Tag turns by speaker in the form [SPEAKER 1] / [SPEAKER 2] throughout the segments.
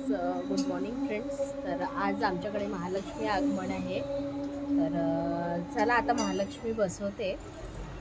[SPEAKER 1] Good morning friends. तर आज आमच्याकडे महालक्ष्मी आगमन आहे। तर चला आता महालक्ष्मी बसवते।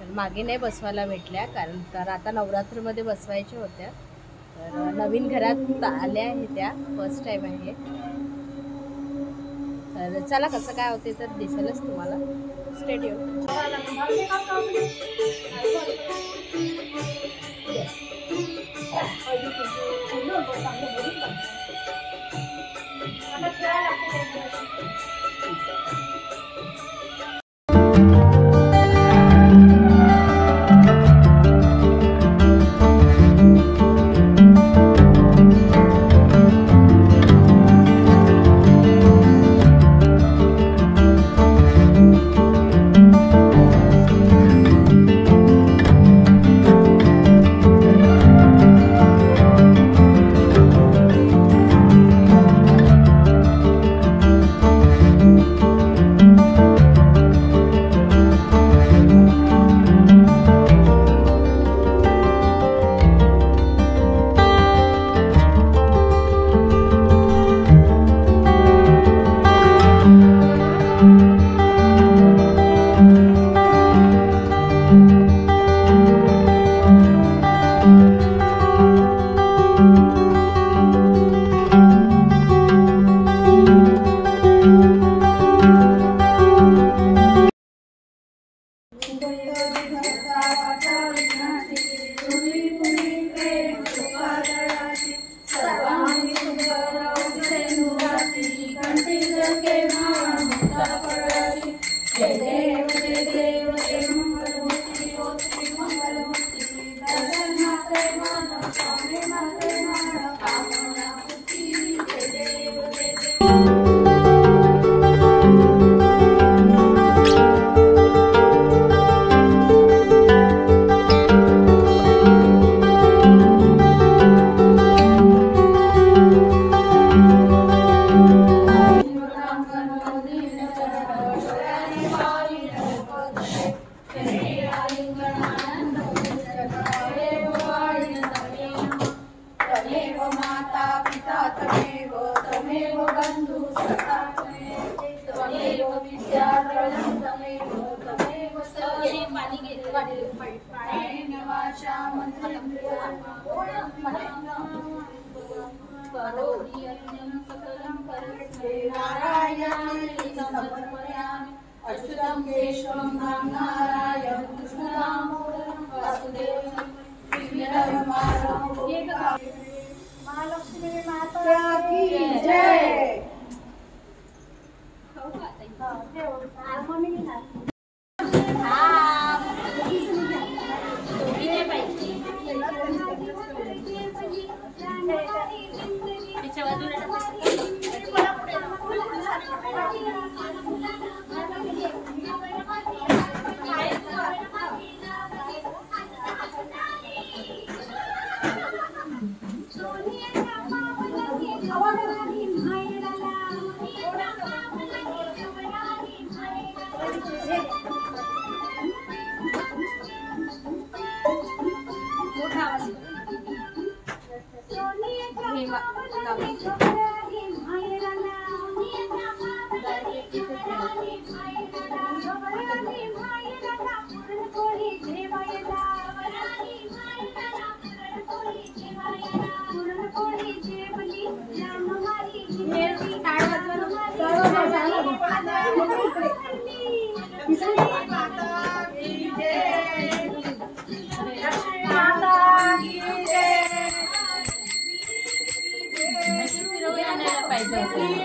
[SPEAKER 1] तर मागे नाही बसवायला भेटल्या कारण तर आता नवरात्रमध्ये बसवायच्या होत्या। तर नवीन घरात आल्या आहे त्या, फर्स्ट टाइम आहे। तर चला कसं काय होते तर दिसेलच तुम्हाला। Stay tune.
[SPEAKER 2] अच्युतं केशवं नारायणं कृष्णदामोदरं वासुदेवं महालक्ष्मी माता की जय।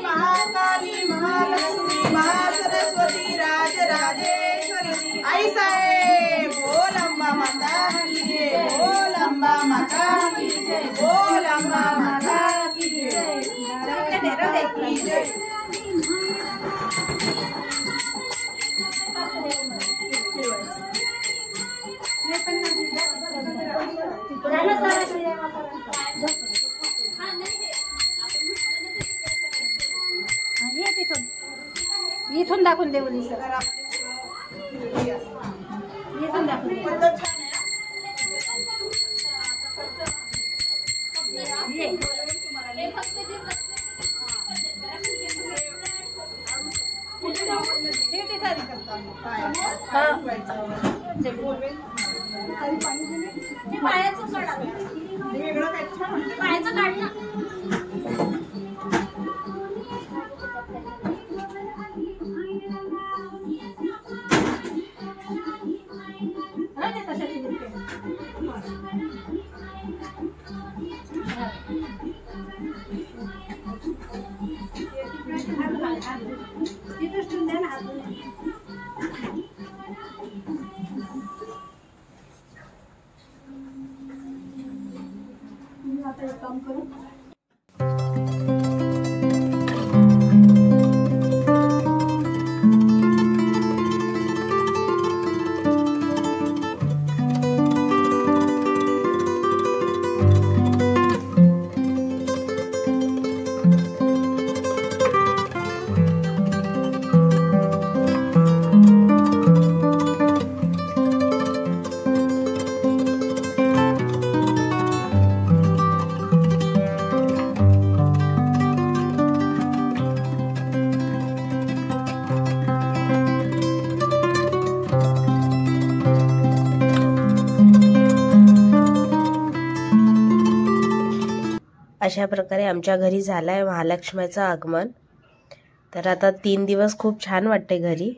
[SPEAKER 2] महाकाली महालक्ष्मी महासरस्वती राजराजेश्वरी आई साहेब बोल अम्बा माता की जय, बोल अम्बा माता की जय, बोल अम्बा माता की जय, की जय।
[SPEAKER 1] इथून दाखवून दे बोली सर, इथून दाखवून दे। पायाचं काढ ना. आता एक काम करू.
[SPEAKER 3] अशा प्रकारे आमच्या घरी झालं आहे महालक्ष्मीचं आगमन. तर आता 3 दिवस खूप छान वाटते घरी.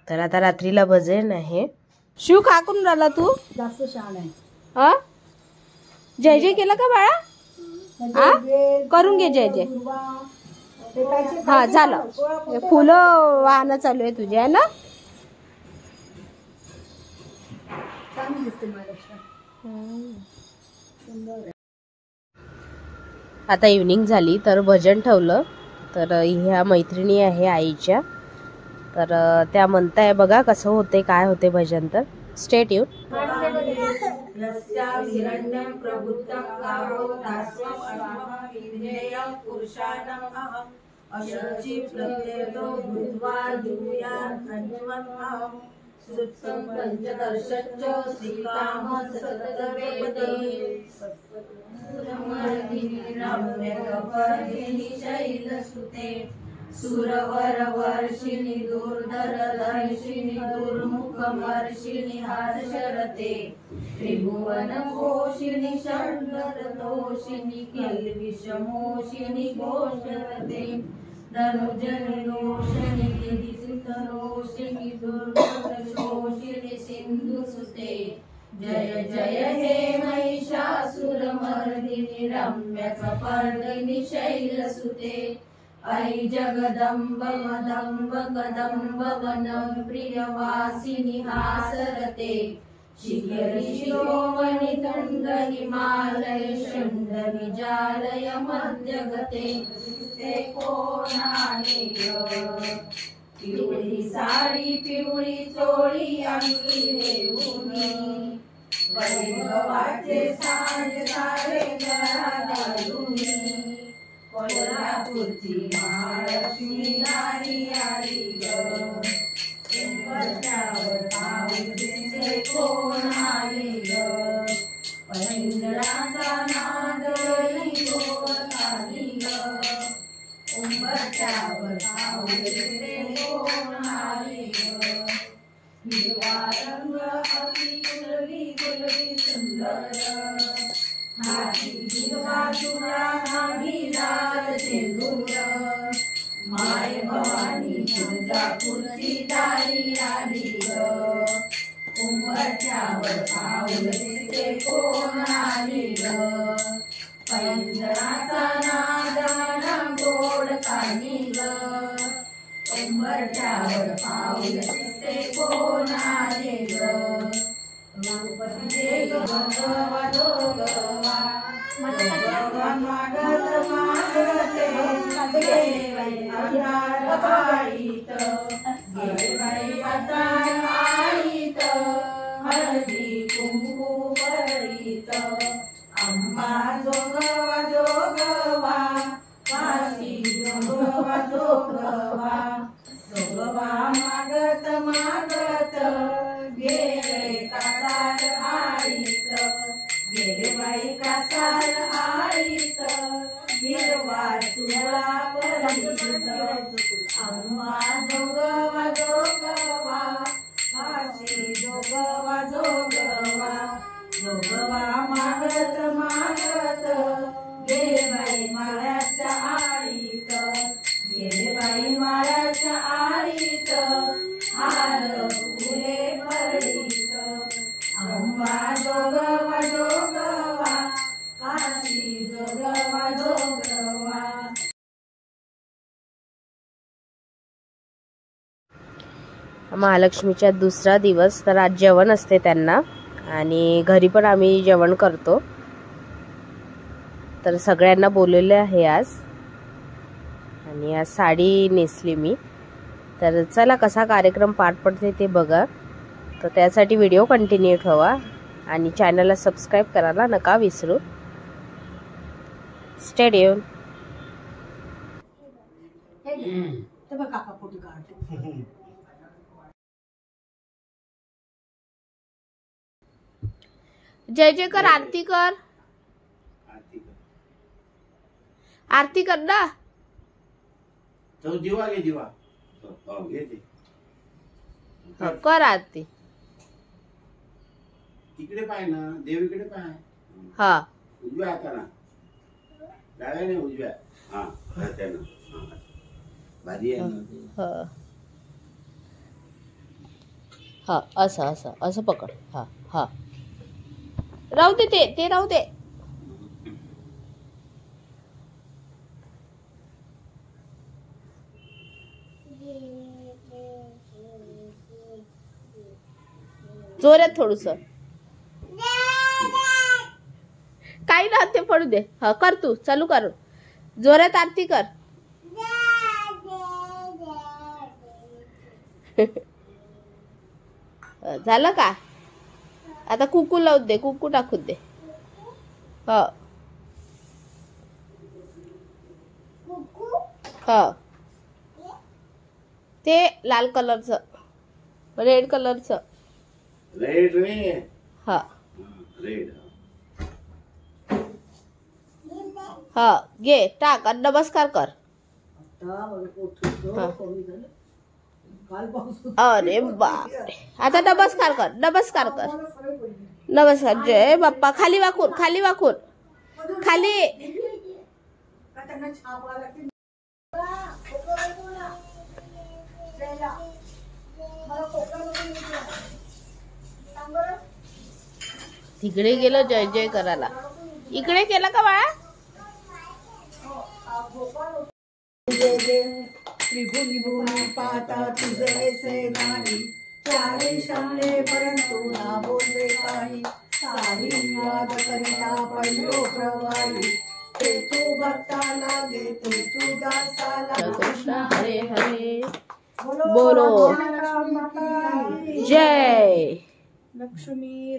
[SPEAKER 3] तर आता रात्रीला भजन आहे. शिव का करून राहिला तू?
[SPEAKER 1] जास्त छान आहे.
[SPEAKER 3] हा जय जय केलं का बाळा? हा करून घे जय जय. हा झालं. फुलं वाहणं चालू आहे तुझे आहे ना?
[SPEAKER 1] छान दिसते महालक्ष्मी.
[SPEAKER 3] आता इव्हनिंग झाली तर भजन ठेवलं. तर ह्या मैत्रिणी आहे आईच्या. तर त्या म्हणताय बघा कसं होते काय होते भजन. तर स्टे ट्यून.
[SPEAKER 2] सुरवर वर्षिणी दुर्धर दर्शिनी दुर्मुख वर्षिणी हर्षरते त्रिभुवन पोषिणी षण्डर तोषिणी किल्विषमोषिणी घोषरते धनुजनि रोषिणी दिदिसितरोषिणी दुर्गतशोषिणी सिन्धुसुते जय जय हे महिषासुरमर्दिनि रम्यकपर्दिनि शैलसुते ऐ जगदम्ब मदम्ब कदम्ब वनं प्रियवासिनि हासरते शिखरि शिरोमणि तुण्ड हिमालय शृण्ड विजालय मध्यगते ते कोणाने पिवळी साडी पिवळी चोळी अंगी रेवुनी वैभवाचे सांज सारे गळा घालुनी कोल्हापूरची महालक्ष्मी नारी आली ग पाऊल दिसे कोण आले ग पैंजणाचा नाद गोड आली ग उंबरठ्यावर पाऊल दिसे कोण आले ग हिरवा रंग अति गुलबी सुंदर हाती हिरवा चुडा नाभी लाल शेंदूर माय भवानी तुळजापूरची दारी आली ग उंबरठ्यावर पाऊल दिसे कोण आले ग पैंजणाचा नाद गोड कानी ग उंबरठ्यावर पाऊल दिसे कोण आले ग रूपती गवा जोगवा भगवान मागत मागते गेले अवतार आईत गेले अवतार आईत हळदी कुंकू पडीत अंबा जोगवा जोगवा वाशी जोगवा जोगवा जोगवा मागत मागत गेले कासार आईत गेले बाई कासार आईत हिरवा चुडा पडीत अंबा जोगवा जोगवा वाशी जोगवा जोगवा
[SPEAKER 3] महालक्ष्मीच्या दुसरा दिवस, तर आज जेवण असते त्यांना आणि घरी पण आम्ही जेवण करतो. तर सगळ्यांना बोलवले आहे आज आणि आज साडी नेसली मी. तर चला कसा कार्यक्रम पार पडते ते बघा. तर त्यासाठी व्हिडिओ कंटिन्यू ठेवा आणि चॅनलला सबस्क्राईब करायला नका विसरू. Stay tune. जय जय कर, आरती कर, आरती कर ना.
[SPEAKER 4] तो दिवा घे, दिवा घे ते.
[SPEAKER 3] कर आरती.
[SPEAKER 4] इकडे पाय ना, देवीकडे पाय.
[SPEAKER 3] हा
[SPEAKER 4] उजव्या हाताना, डाव्या नाही उजव्या. हा हाताना. भारी आहे ना.
[SPEAKER 3] हा असं असं असं पकड. हा हा राहू दे, ते राहू दे. जोरात थोडस काही ना, ते पडू दे. हा कर, तू चालू कर, जोरात आरती कर. झालं का? आता कुकू लावू दे, कुकू टाकू दे. हा हा ते लाल कलरचं, रेड कलरचं.
[SPEAKER 4] रेड रे.
[SPEAKER 3] हा
[SPEAKER 4] रेड.
[SPEAKER 3] हा घे, टाक आणि नमस्कार कर. अरे बापरे, आता नमस्कार कर, नमस्कार कर, नमस्कार. जय बाप्पा. खाली वाकून, खाली वाकून, खाली. तिकडे गेलो जय जय करायला. इकडे केलं का बाळा?
[SPEAKER 2] त्रिभुवनी भुवनी पाहता तुझे ऐसे नाही. चारे शमले परंतु ना बोलवे काही. सारी वाद करिता पडलो प्रवाही. ते तू भक्ता लागे तू दासाला.
[SPEAKER 3] कृष्ण हरे हरे बोलो. जय
[SPEAKER 2] लक्ष्मी.